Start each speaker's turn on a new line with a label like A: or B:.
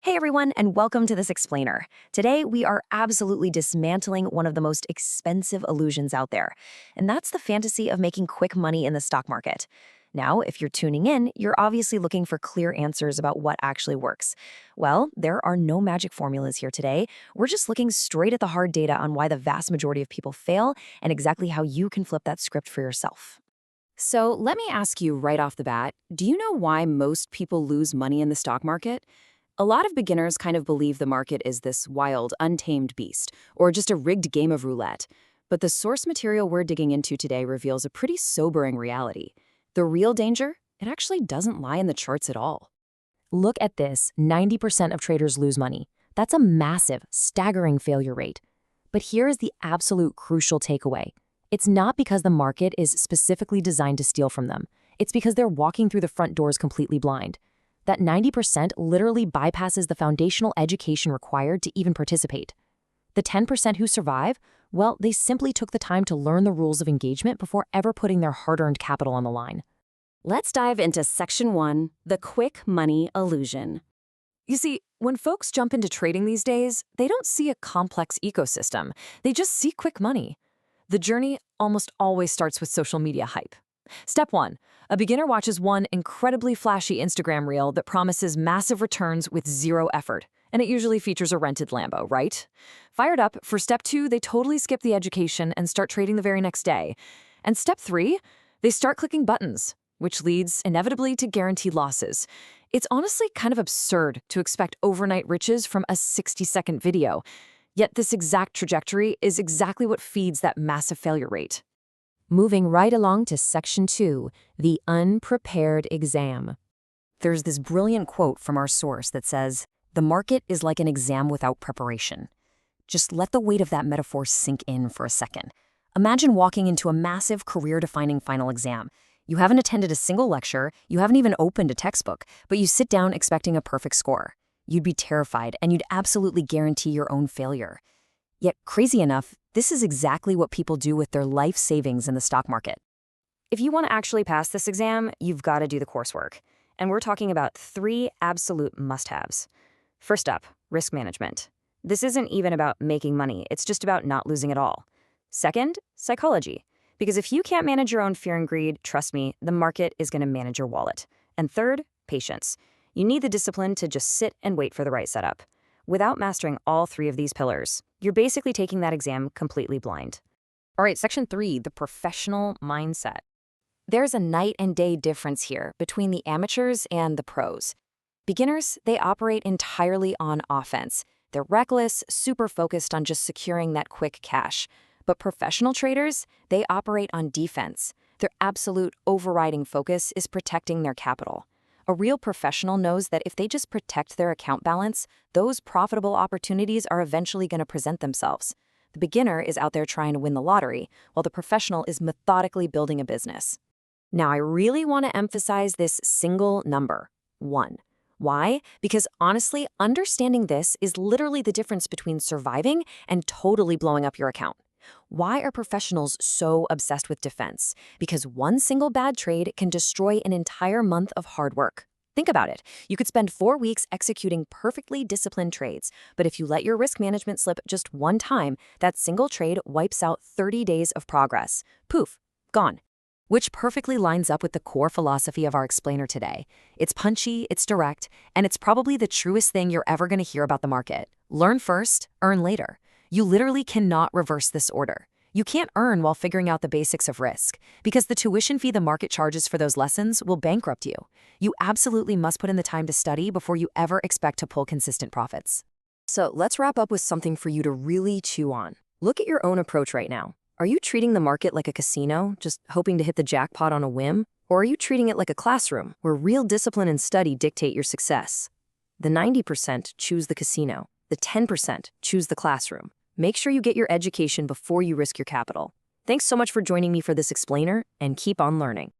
A: Hey everyone, and welcome to this explainer. Today, we are absolutely dismantling one of the most expensive illusions out there, and that's the fantasy of making quick money in the stock market. Now, if you're tuning in, you're obviously looking for clear answers about what actually works. Well, there are no magic formulas here today. We're just looking straight at the hard data on why the vast majority of people fail and exactly how you can flip that script for yourself.
B: So let me ask you right off the bat, do you know why most people lose money in the stock market? A lot of beginners kind of believe the market is this wild, untamed beast, or just a rigged game of roulette. But the source material we're digging into today reveals a pretty sobering reality. The real danger? It actually doesn't lie in the charts at all.
A: Look at this, 90% of traders lose money. That's a massive, staggering failure rate. But here is the absolute crucial takeaway. It's not because the market is specifically designed to steal from them. It's because they're walking through the front doors completely blind. That 90% literally bypasses the foundational education required to even participate. The 10% who survive, well, they simply took the time to learn the rules of engagement before ever putting their hard-earned capital on the line.
B: Let's dive into Section 1, the quick money illusion.
A: You see, when folks jump into trading these days, they don't see a complex ecosystem. They just see quick money. The journey almost always starts with social media hype. Step 1. A beginner watches one incredibly flashy Instagram reel that promises massive returns with zero effort, and it usually features a rented Lambo, right? Fired up, for Step 2, they totally skip the education and start trading the very next day. And Step 3, they start clicking buttons, which leads inevitably to guaranteed losses. It's honestly kind of absurd to expect overnight riches from a 60-second video. Yet this exact trajectory is exactly what feeds that massive failure rate. Moving right along to Section 2, the unprepared exam. There's this brilliant quote from our source that says, "The market is like an exam without preparation." Just let the weight of that metaphor sink in for a second. Imagine walking into a massive career-defining final exam. You haven't attended a single lecture, you haven't even opened a textbook, but you sit down expecting a perfect score. You'd be terrified, and you'd absolutely guarantee your own failure. Yet, crazy enough, this is exactly what people do with their life savings in the stock market. If you want to actually pass this exam, you've got to do the coursework. And we're talking about 3 absolute must-haves. First up, risk management. This isn't even about making money, it's just about not losing it all. Second, psychology. Because if you can't manage your own fear and greed, trust me, the market is going to manage your wallet. And third, patience. You need the discipline to just sit and wait for the right setup. Without mastering all 3 of these pillars, you're basically taking that exam completely blind. All right, Section 3, the professional mindset. There's a night and day difference here between the amateurs and the pros. Beginners, they operate entirely on offense. They're reckless, super focused on just securing that quick cash. But professional traders, they operate on defense. Their absolute overriding focus is protecting their capital. A real professional knows that if they just protect their account balance, those profitable opportunities are eventually going to present themselves. The beginner is out there trying to win the lottery, while the professional is methodically building a business. Now, I really want to emphasize this single number, 1. Why? Because honestly, understanding this is literally the difference between surviving and totally blowing up your account. Why are professionals so obsessed with defense? Because one single bad trade can destroy an entire month of hard work. Think about it. You could spend 4 weeks executing perfectly disciplined trades, but if you let your risk management slip just one time, that single trade wipes out 30 days of progress. Poof, gone. Which perfectly lines up with the core philosophy of our explainer today. It's punchy, it's direct, and it's probably the truest thing you're ever going to hear about the market. Learn first, earn later. You literally cannot reverse this order. You can't earn while figuring out the basics of risk, because the tuition fee the market charges for those lessons will bankrupt you. You absolutely must put in the time to study before you ever expect to pull consistent profits. So let's wrap up with something for you to really chew on. Look at your own approach right now. Are you treating the market like a casino, just hoping to hit the jackpot on a whim? Or are you treating it like a classroom, where real discipline and study dictate your success? The 90% choose the casino. The 10% choose the classroom. Make sure you get your education before you risk your capital. Thanks so much for joining me for this explainer, and keep on learning.